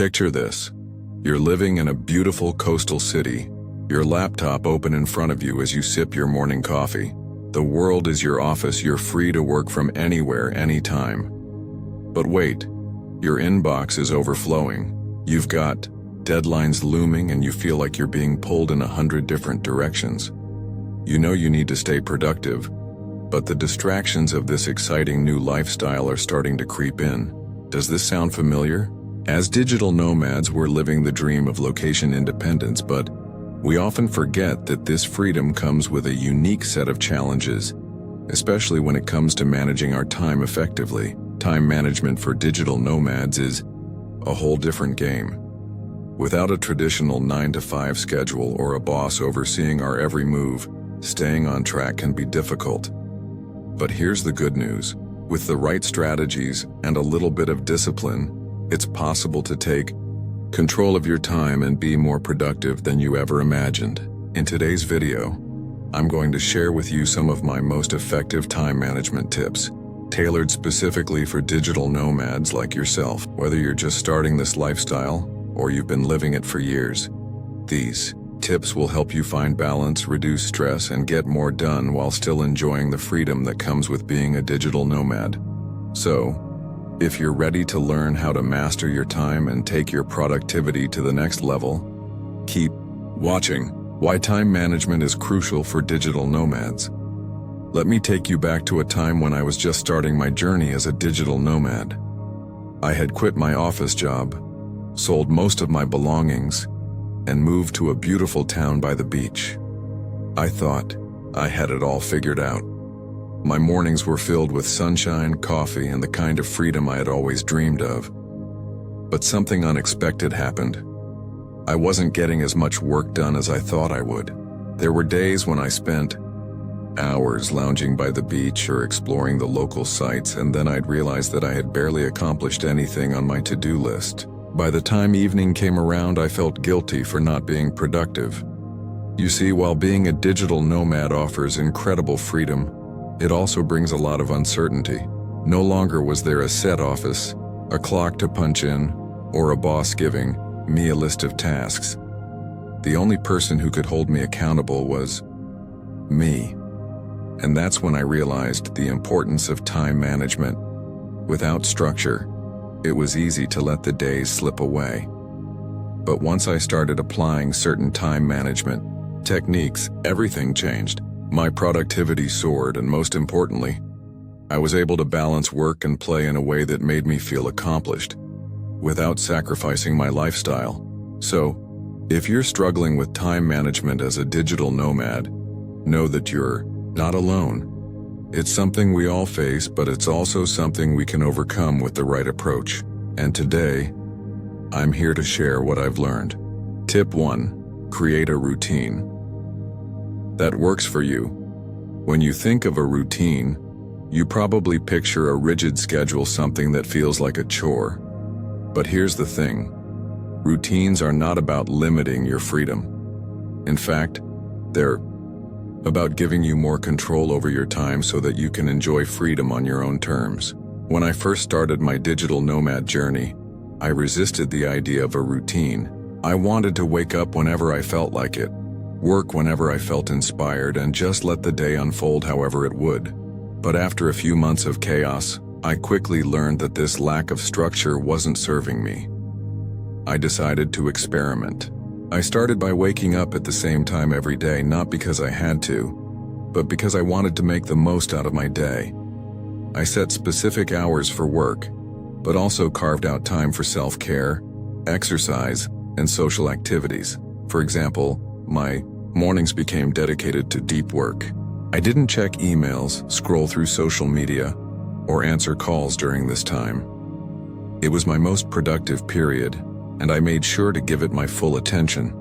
Picture this. You're living in a beautiful coastal city, your laptop open in front of you as you sip your morning coffee. The world is your office, you're free to work from anywhere, anytime. But wait, your inbox is overflowing. You've got deadlines looming and you feel like you're being pulled in 100 different directions. You know you need to stay productive, but the distractions of this exciting new lifestyle are starting to creep in. Does this sound familiar? As digital nomads, we're living the dream of location independence, but we often forget that this freedom comes with a unique set of challenges, especially when it comes to managing our time effectively. Time management for digital nomads is a whole different game. Without a traditional 9-to-5 schedule or a boss overseeing our every move, staying on track can be difficult. But here's the good news. With the right strategies and a little bit of discipline, it's possible to take control of your time and be more productive than you ever imagined. In today's video, I'm going to share with you some of my most effective time management tips, tailored specifically for digital nomads like yourself. Whether you're just starting this lifestyle or you've been living it for years, these tips will help you find balance, reduce stress, and get more done while still enjoying the freedom that comes with being a digital nomad. So, if you're ready to learn how to master your time and take your productivity to the next level, keep watching. Why time management is crucial for digital nomads. Let me take you back to a time when I was just starting my journey as a digital nomad. I had quit my office job, sold most of my belongings, and moved to a beautiful town by the beach. I thought I had it all figured out. My mornings were filled with sunshine, coffee, and the kind of freedom I had always dreamed of. But something unexpected happened. I wasn't getting as much work done as I thought I would. There were days when I spent hours lounging by the beach or exploring the local sites, and then I'd realize that I had barely accomplished anything on my to-do list. By the time evening came around, I felt guilty for not being productive. You see, while being a digital nomad offers incredible freedom, it also brings a lot of uncertainty. No longer was there a set office, a clock to punch in, or a boss giving me a list of tasks. The only person who could hold me accountable was me. And that's when I realized the importance of time management. Without structure, it was easy to let the days slip away. But once I started applying certain time management techniques, everything changed. My productivity soared, and most importantly, I was able to balance work and play in a way that made me feel accomplished, without sacrificing my lifestyle. So, if you're struggling with time management as a digital nomad, know that you're not alone. It's something we all face, but it's also something we can overcome with the right approach. And today, I'm here to share what I've learned. Tip 1. Create a routine that works for you. When you think of a routine, you probably picture a rigid schedule, something that feels like a chore. But here's the thing. Routines are not about limiting your freedom. In fact, they're about giving you more control over your time so that you can enjoy freedom on your own terms. When I first started my digital nomad journey, I resisted the idea of a routine. I wanted to wake up whenever I felt like it, work whenever I felt inspired, and just let the day unfold however it would. But after a few months of chaos, I quickly learned that this lack of structure wasn't serving me. I decided to experiment. I started by waking up at the same time every day, not because I had to, but because I wanted to make the most out of my day. I set specific hours for work, but also carved out time for self-care, exercise, and social activities. For example, my mornings became dedicated to deep work. I didn't check emails, scroll through social media, or answer calls during this time. It was my most productive period, and I made sure to give it my full attention.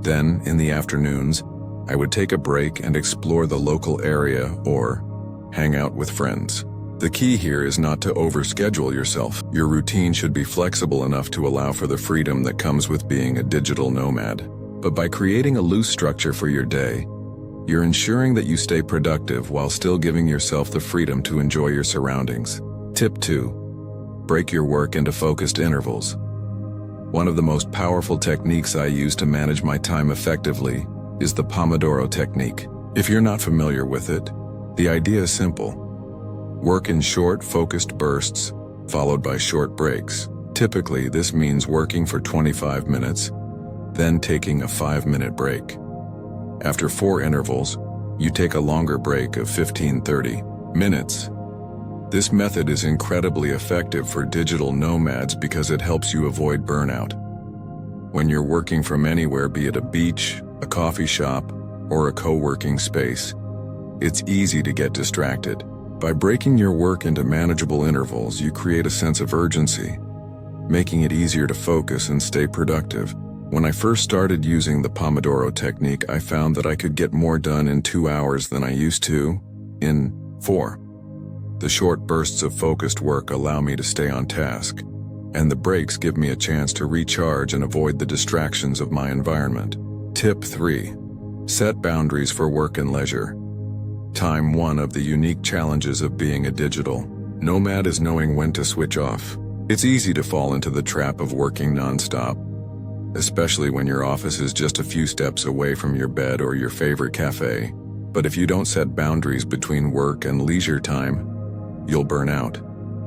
Then, in the afternoons, I would take a break and explore the local area or hang out with friends. The key here is not to overschedule yourself. Your routine should be flexible enough to allow for the freedom that comes with being a digital nomad. But by creating a loose structure for your day, you're ensuring that you stay productive while still giving yourself the freedom to enjoy your surroundings. Tip 2. Break your work into focused intervals. One of the most powerful techniques I use to manage my time effectively is the Pomodoro technique. If you're not familiar with it, the idea is simple. Work in short, focused bursts, followed by short breaks. Typically, this means working for 25 minutes, then taking a 5-minute break. After 4 intervals, you take a longer break of 15-30 minutes. This method is incredibly effective for digital nomads because it helps you avoid burnout. When you're working from anywhere, be it a beach, a coffee shop, or a co-working space, it's easy to get distracted. By breaking your work into manageable intervals, you create a sense of urgency, making it easier to focus and stay productive. When I first started using the Pomodoro technique, I found that I could get more done in 2 hours than I used to in 4. The short bursts of focused work allow me to stay on task, and the breaks give me a chance to recharge and avoid the distractions of my environment. Tip 3. Set boundaries for work and leisure. Time 1 of the unique challenges of being a digital nomad is knowing when to switch off. It's easy to fall into the trap of working nonstop, especially when your office is just a few steps away from your bed or your favorite cafe. But if you don't set boundaries between work and leisure time, you'll burn out.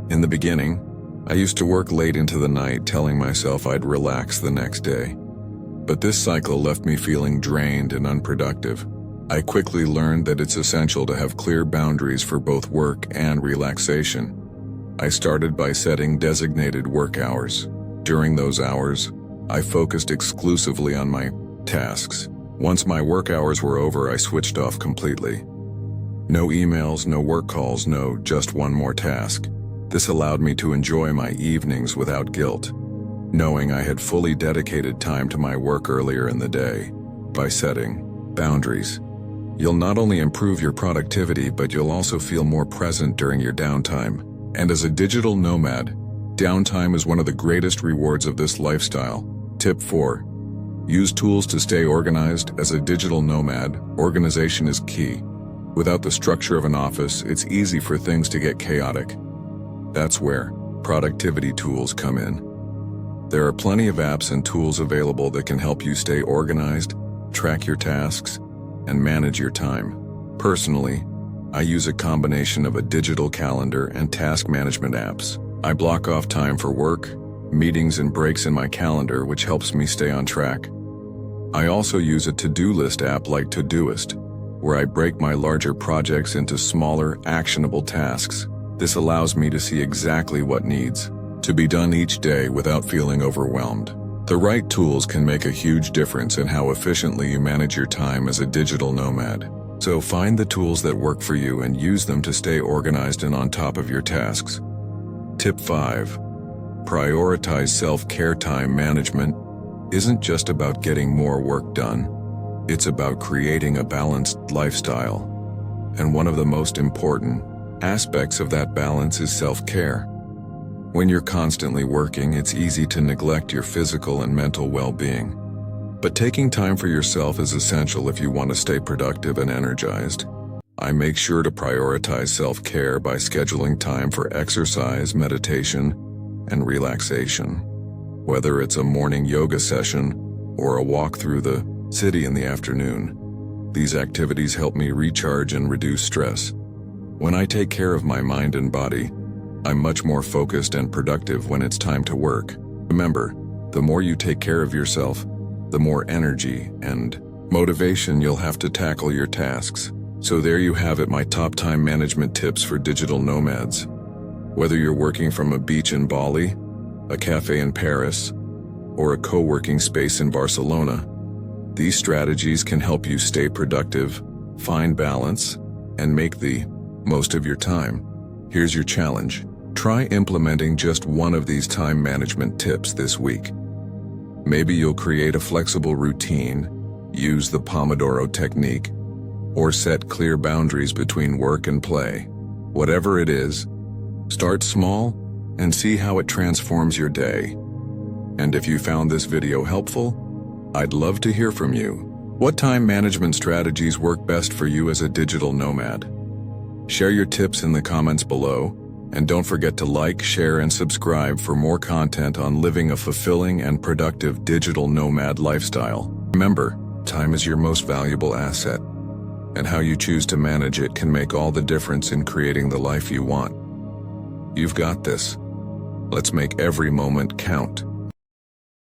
In the beginning, I used to work late into the night telling myself I'd relax the next day. But this cycle left me feeling drained and unproductive. I quickly learned that it's essential to have clear boundaries for both work and relaxation. I started by setting designated work hours. During those hours, I focused exclusively on my tasks. Once my work hours were over, I switched off completely. No emails, no work calls, no just one more task. This allowed me to enjoy my evenings without guilt, knowing I had fully dedicated time to my work earlier in the day. By setting boundaries, you'll not only improve your productivity, but you'll also feel more present during your downtime. And as a digital nomad, downtime is one of the greatest rewards of this lifestyle. Tip 4. Use tools to stay organized. As a digital nomad, organization is key. Without the structure of an office, it's easy for things to get chaotic. That's where productivity tools come in. There are plenty of apps and tools available that can help you stay organized, track your tasks, and manage your time. Personally, I use a combination of a digital calendar and task management apps. I block off time for work, meetings, and breaks in my calendar, which helps me stay on track. I also use a to-do list app like Todoist, where I break my larger projects into smaller, actionable tasks. This allows me to see exactly what needs to be done each day without feeling overwhelmed. The right tools can make a huge difference in how efficiently you manage your time as a digital nomad. So find the tools that work for you and use them to stay organized and on top of your tasks. Tip 5. Prioritize self-care. Time management isn't just about getting more work done. It's about creating a balanced lifestyle. And one of the most important aspects of that balance is self-care. When you're constantly working, it's easy to neglect your physical and mental well-being. But taking time for yourself is essential if you want to stay productive and energized. I make sure to prioritize self-care by scheduling time for exercise, meditation, and relaxation. Whether it's a morning yoga session or a walk through the city in the afternoon, these activities help me recharge and reduce stress. When I take care of my mind and body, I'm much more focused and productive when it's time to work. Remember, the more you take care of yourself, the more energy and motivation you'll have to tackle your tasks. So there you have it, my top time management tips for digital nomads. Whether you're working from a beach in Bali, a cafe in Paris, or a co-working space in Barcelona, these strategies can help you stay productive, find balance, and make the most of your time. Here's your challenge. Try implementing just one of these time management tips this week. Maybe you'll create a flexible routine, use the Pomodoro technique, or set clear boundaries between work and play. Whatever it is, start small and see how it transforms your day. And if you found this video helpful, I'd love to hear from you. What time management strategies work best for you as a digital nomad? Share your tips in the comments below, And don't forget to like, share, and subscribe for more content on living a fulfilling and productive digital nomad lifestyle. Remember, time is your most valuable asset, and how you choose to manage it can make all the difference in creating the life you want. You've got this. Let's make every moment count.